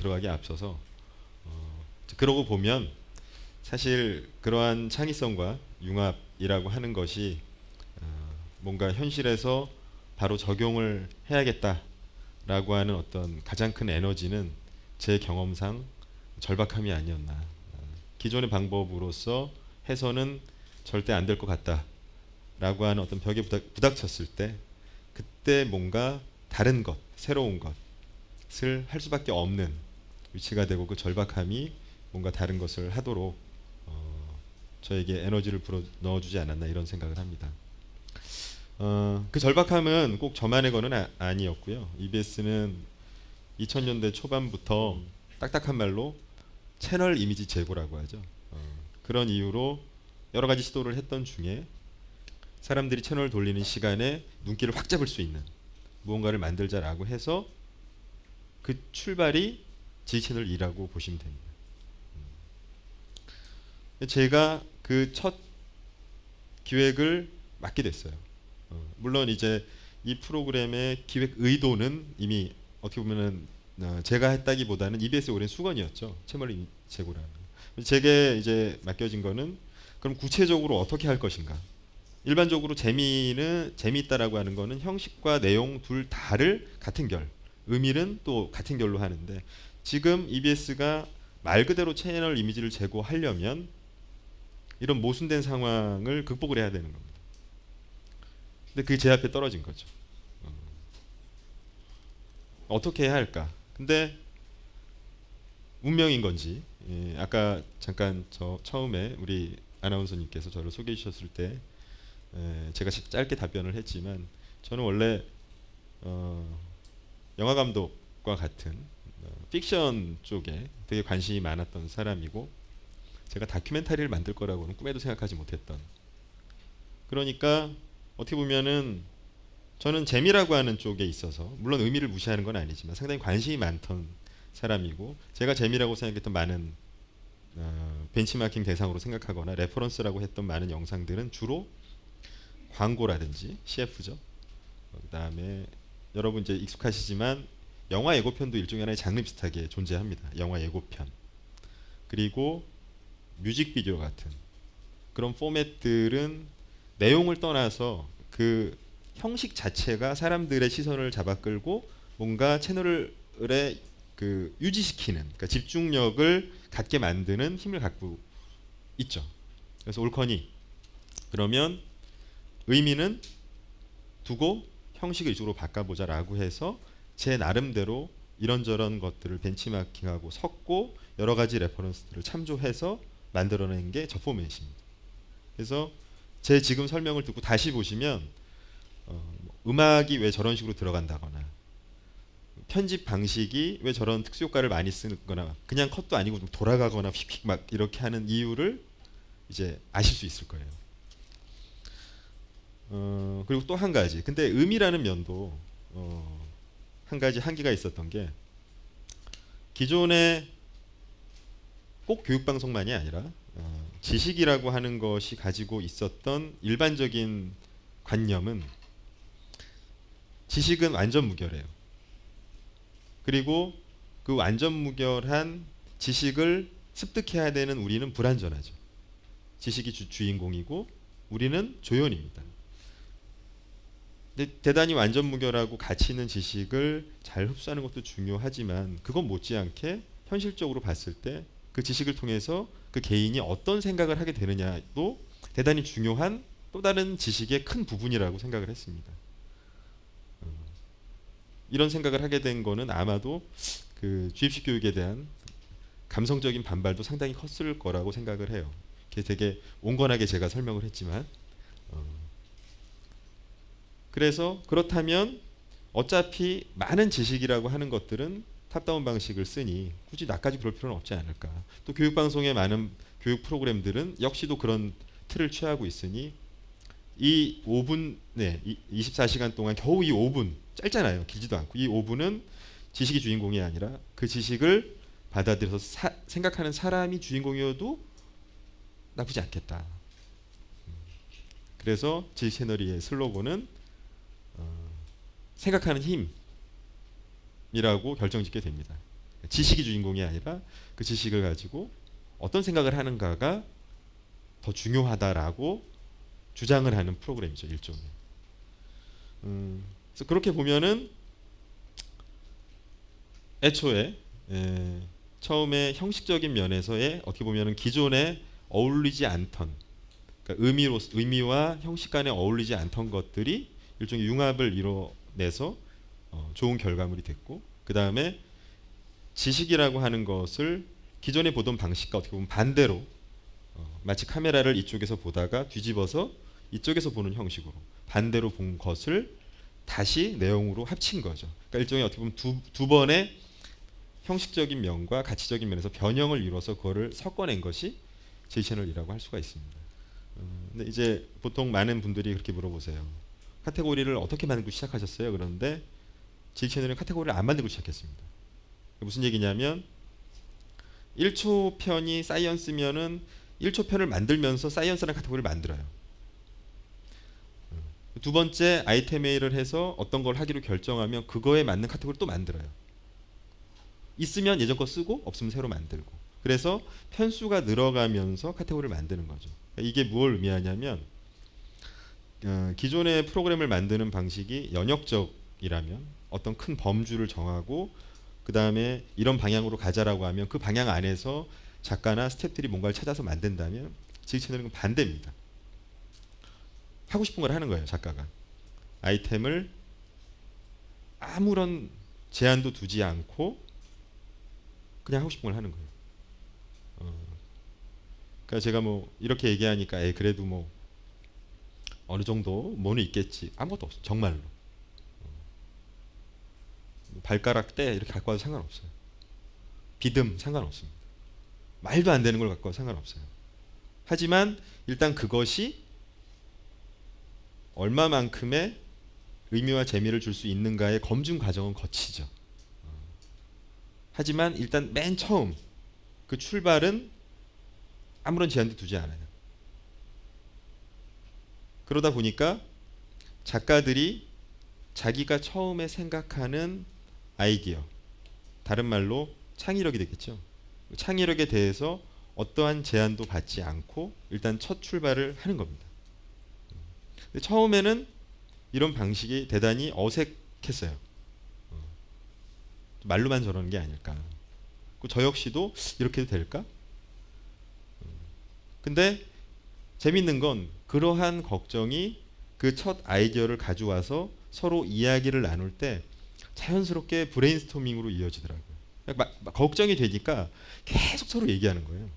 들어가기 앞서서 그러고 보면 사실 그러한 창의성과 융합이라고 하는 것이 뭔가 현실에서 바로 적용을 해야겠다라고 하는 어떤 가장 큰 에너지는 제 경험상 절박함이 아니었나. 기존의 방법으로서 해서는 절대 안 될 것 같다라고 하는 어떤 벽에 부닥쳤을 때 그때 뭔가 다른 것, 새로운 것을 할 수밖에 없는 위치가 되고 그 절박함이 뭔가 다른 것을 하도록 저에게 에너지를 불어 넣어주지 않았나 이런 생각을 합니다. 그 절박함은 꼭 저만의 거는 아니었고요. EBS는 2000년대 초반부터 딱딱한 말로 채널 이미지 제고라고 하죠. 그런 이유로 여러 가지 시도를 했던 중에 사람들이 채널을 돌리는 시간에 눈길을 확 잡을 수 있는 무언가를 만들자라고 해서 그 출발이 지지채널 2라고 보시면 됩니다. 제가 그 첫 기획을 맡게 됐어요. 물론 이제 이 프로그램의 기획 의도는 이미 어떻게 보면은 제가 했다기보다는 EBS의 오랜 수건이었죠. 채널 제고라는. 제게 이제 맡겨진 거는 그럼 구체적으로 어떻게 할 것인가. 일반적으로 재미있다라고 하는 거는 형식과 내용 둘 다를 같은 결, 의미는 또 같은 결로 하는데 지금 EBS가 말 그대로 채널 이미지를 제고하려면 이런 모순된 상황을 극복을 해야 되는 겁니다. 근데 그게 제 앞에 떨어진 거죠. 어떻게 해야 할까? 근데 운명인 건지 아까 잠깐 처음에 우리 아나운서님께서 저를 소개해 주셨을 때 제가 짧게 답변을 했지만 저는 원래 영화 감독과 같은 픽션 쪽에 되게 관심이 많았던 사람이고 제가 다큐멘터리를 만들 거라고는 꿈에도 생각하지 못했던 그러니까 어떻게 보면은 저는 재미라고 하는 쪽에 있어서 물론 의미를 무시하는 건 아니지만 상당히 관심이 많던 사람이고 제가 재미라고 생각했던 많은 벤치마킹 대상으로 생각하거나 레퍼런스라고 했던 많은 영상들은 주로 광고라든지 CF죠. 그다음에 여러분 이제 익숙하시지만 영화 예고편도 일종의 하나의 장르 비슷하게 존재합니다. 영화 예고편 그리고 뮤직비디오 같은 그런 포맷들은 내용을 떠나서 그 형식 자체가 사람들의 시선을 잡아끌고 뭔가 채널을 그 유지시키는 그러니까 집중력을 갖게 만드는 힘을 갖고 있죠. 그래서 옳거니 그러면 의미는 두고 형식을 이쪽으로 바꿔보자라고 해서 제 나름대로 이런저런 것들을 벤치마킹하고 섞고 여러 가지 레퍼런스들을 참조해서 만들어낸 게 저 포맷입니다. 그래서 제 지금 설명을 듣고 다시 보시면 음악이 왜 저런 식으로 들어간다거나 편집 방식이 왜 저런 특수효과를 많이 쓰거나 그냥 컷도 아니고 좀 돌아가거나 휙휙 막 이렇게 하는 이유를 이제 아실 수 있을 거예요. 그리고 또 한 가지 근데 음이라는 면도 한 가지 한계가 있었던 게 기존에 꼭 교육방송만이 아니라 지식이라고 하는 것이 가지고 있었던 일반적인 관념은 지식은 완전 무결해요. 그리고 그 완전 무결한 지식을 습득해야 되는 우리는 불완전하죠. 지식이 주인공이고 우리는 조연입니다. 근데 대단히 완전 무결하고 가치 있는 지식을 잘 흡수하는 것도 중요하지만 그건 못지않게 현실적으로 봤을 때 그 지식을 통해서 그 개인이 어떤 생각을 하게 되느냐도 대단히 중요한 또 다른 지식의 큰 부분이라고 생각을 했습니다. 이런 생각을 하게 된 거는 아마도 그 주입식 교육에 대한 감성적인 반발도 상당히 컸을 거라고 생각을 해요. 되게 온건하게 제가 설명을 했지만 그래서 그렇다면 어차피 많은 지식이라고 하는 것들은 탑다운 방식을 쓰니 굳이 나까지 그럴 필요는 없지 않을까. 또 교육방송의 많은 교육 프로그램들은 역시도 그런 틀을 취하고 있으니 이 5분, 24시간 동안 겨우 이 5분, 짧잖아요. 길지도 않고 이 5분은 지식이 주인공이 아니라 그 지식을 받아들여서 생각하는 사람이 주인공이어도 나쁘지 않겠다. 그래서 지식 채널의 슬로건은 생각하는 힘이라고 결정짓게 됩니다. 지식이 주인공이 아니라 그 지식을 가지고 어떤 생각을 하는가가 더 중요하다라고 주장을 하는 프로그램이죠, 일종의. 그래서 그렇게 보면은 애초에 처음에 형식적인 면에서의 어떻게 보면은 기존에 어울리지 않던, 그러니까 의미와 형식 간에 어울리지 않던 것들이 일종의 융합을 이뤄내서 좋은 결과물이 됐고, 그 다음에 지식이라고 하는 것을 기존에 보던 방식과 어떻게 보면 반대로 마치 카메라를 이쪽에서 보다가 뒤집어서 이쪽에서 보는 형식으로 반대로 본 것을 다시 내용으로 합친 거죠. 그러니까 일종의 어떻게 보면 두 번의 형식적인 면과 가치적인 면에서 변형을 이뤄서 그거를 섞어낸 것이 J채널이라고 할 수가 있습니다. 근데 이제 보통 많은 분들이 그렇게 물어보세요. 카테고리를 어떻게 만들고 시작하셨어요? 그런데 J채널은 카테고리를 안 만들고 시작했습니다. 무슨 얘기냐면 1초 편이 사이언스면은 1초 편을 만들면서 사이언스라는 카테고리를 만들어요. 두 번째 아이템 A를 해서 어떤 걸 하기로 결정하면 그거에 맞는 카테고리를 또 만들어요. 있으면 예전 거 쓰고 없으면 새로 만들고. 그래서 편수가 늘어가면서 카테고리를 만드는 거죠. 이게 뭘 의미하냐면 기존의 프로그램을 만드는 방식이 연역적이라면 어떤 큰 범주를 정하고 그 다음에 이런 방향으로 가자라고 하면 그 방향 안에서 작가나 스태프들이 뭔가를 찾아서 만든다면 J채널은 반대입니다. 하고 싶은 걸 하는 거예요, 작가가. 아이템을 아무런 제한도 두지 않고 그냥 하고 싶은 걸 하는 거예요. 그러니까 제가 뭐 이렇게 얘기하니까 그래도 뭐 어느 정도 뭐는 있겠지. 아무것도 없어, 정말로. 발가락 때 이렇게 갖고 와도 상관없어요. 비듬 상관없습니다. 말도 안 되는 걸 갖고 와도 상관없어요. 하지만 일단 그것이 얼마만큼의 의미와 재미를 줄 수 있는가의 검증 과정은 거치죠. 하지만 일단 맨 처음 그 출발은 아무런 제한도 두지 않아요. 그러다 보니까 작가들이 자기가 처음에 생각하는 아이디어, 다른 말로 창의력이 되겠죠. 창의력에 대해서 어떠한 제한도 받지 않고 일단 첫 출발을 하는 겁니다. 근데 처음에는 이런 방식이 대단히 어색했어요. 말로만 저러는 게 아닐까. 저 역시도 이렇게 해도 될까? 근데 재밌는 건 그러한 걱정이 그 첫 아이디어를 가져와서 서로 이야기를 나눌 때 자연스럽게 브레인스토밍으로 이어지더라고요. 걱정이 되니까 계속 서로 얘기하는 거예요.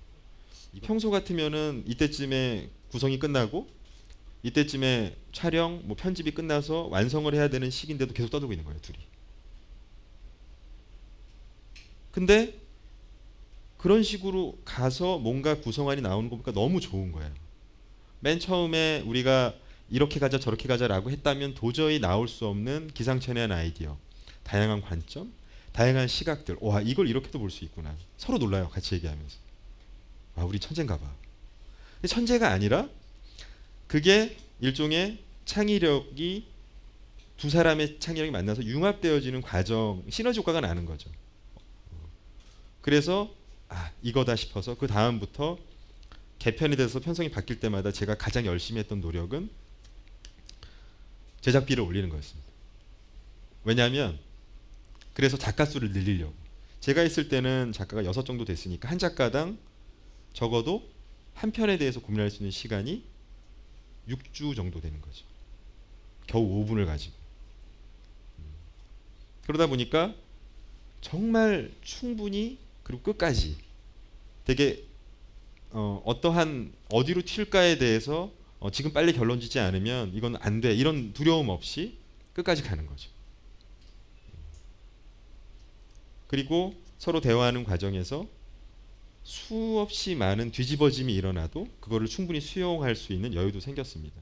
평소 같으면은 이때쯤에 구성이 끝나고 이때쯤에 촬영, 뭐 편집이 끝나서 완성을 해야 되는 시기인데도 계속 떠들고 있는 거예요, 둘이. 근데 그런 식으로 가서 뭔가 구성안이 나오는 거 보니까 너무 좋은 거예요. 맨 처음에 우리가 이렇게 가자 저렇게 가자라고 했다면 도저히 나올 수 없는 기상천외한 아이디어, 다양한 관점, 다양한 시각들. 와, 이걸 이렇게도 볼 수 있구나. 서로 놀라요, 같이 얘기하면서. 아, 우리 천재인가 봐. 근데 천재가 아니라 그게 일종의 창의력이 두 사람의 창의력이 만나서 융합되어지는 과정, 시너지 효과가 나는 거죠. 그래서 이거다 싶어서 그 다음부터 개편이 돼서 편성이 바뀔 때마다 제가 가장 열심히 했던 노력은 제작비를 올리는 거였습니다. 왜냐하면 그래서 작가 수를 늘리려고. 제가 있을 때는 작가가 6 정도 됐으니까 한 작가당 적어도 한 편에 대해서 고민할 수 있는 시간이 6주 정도 되는 거죠. 겨우 5분을 가지고. 그러다 보니까 정말 충분히 그리고 끝까지 되게 어떠한 어디로 튈까에 대해서 지금 빨리 결론 짓지 않으면 이건 안 돼, 이런 두려움 없이 끝까지 가는 거죠. 그리고 서로 대화하는 과정에서 수없이 많은 뒤집어짐이 일어나도 그거를 충분히 수용할 수 있는 여유도 생겼습니다.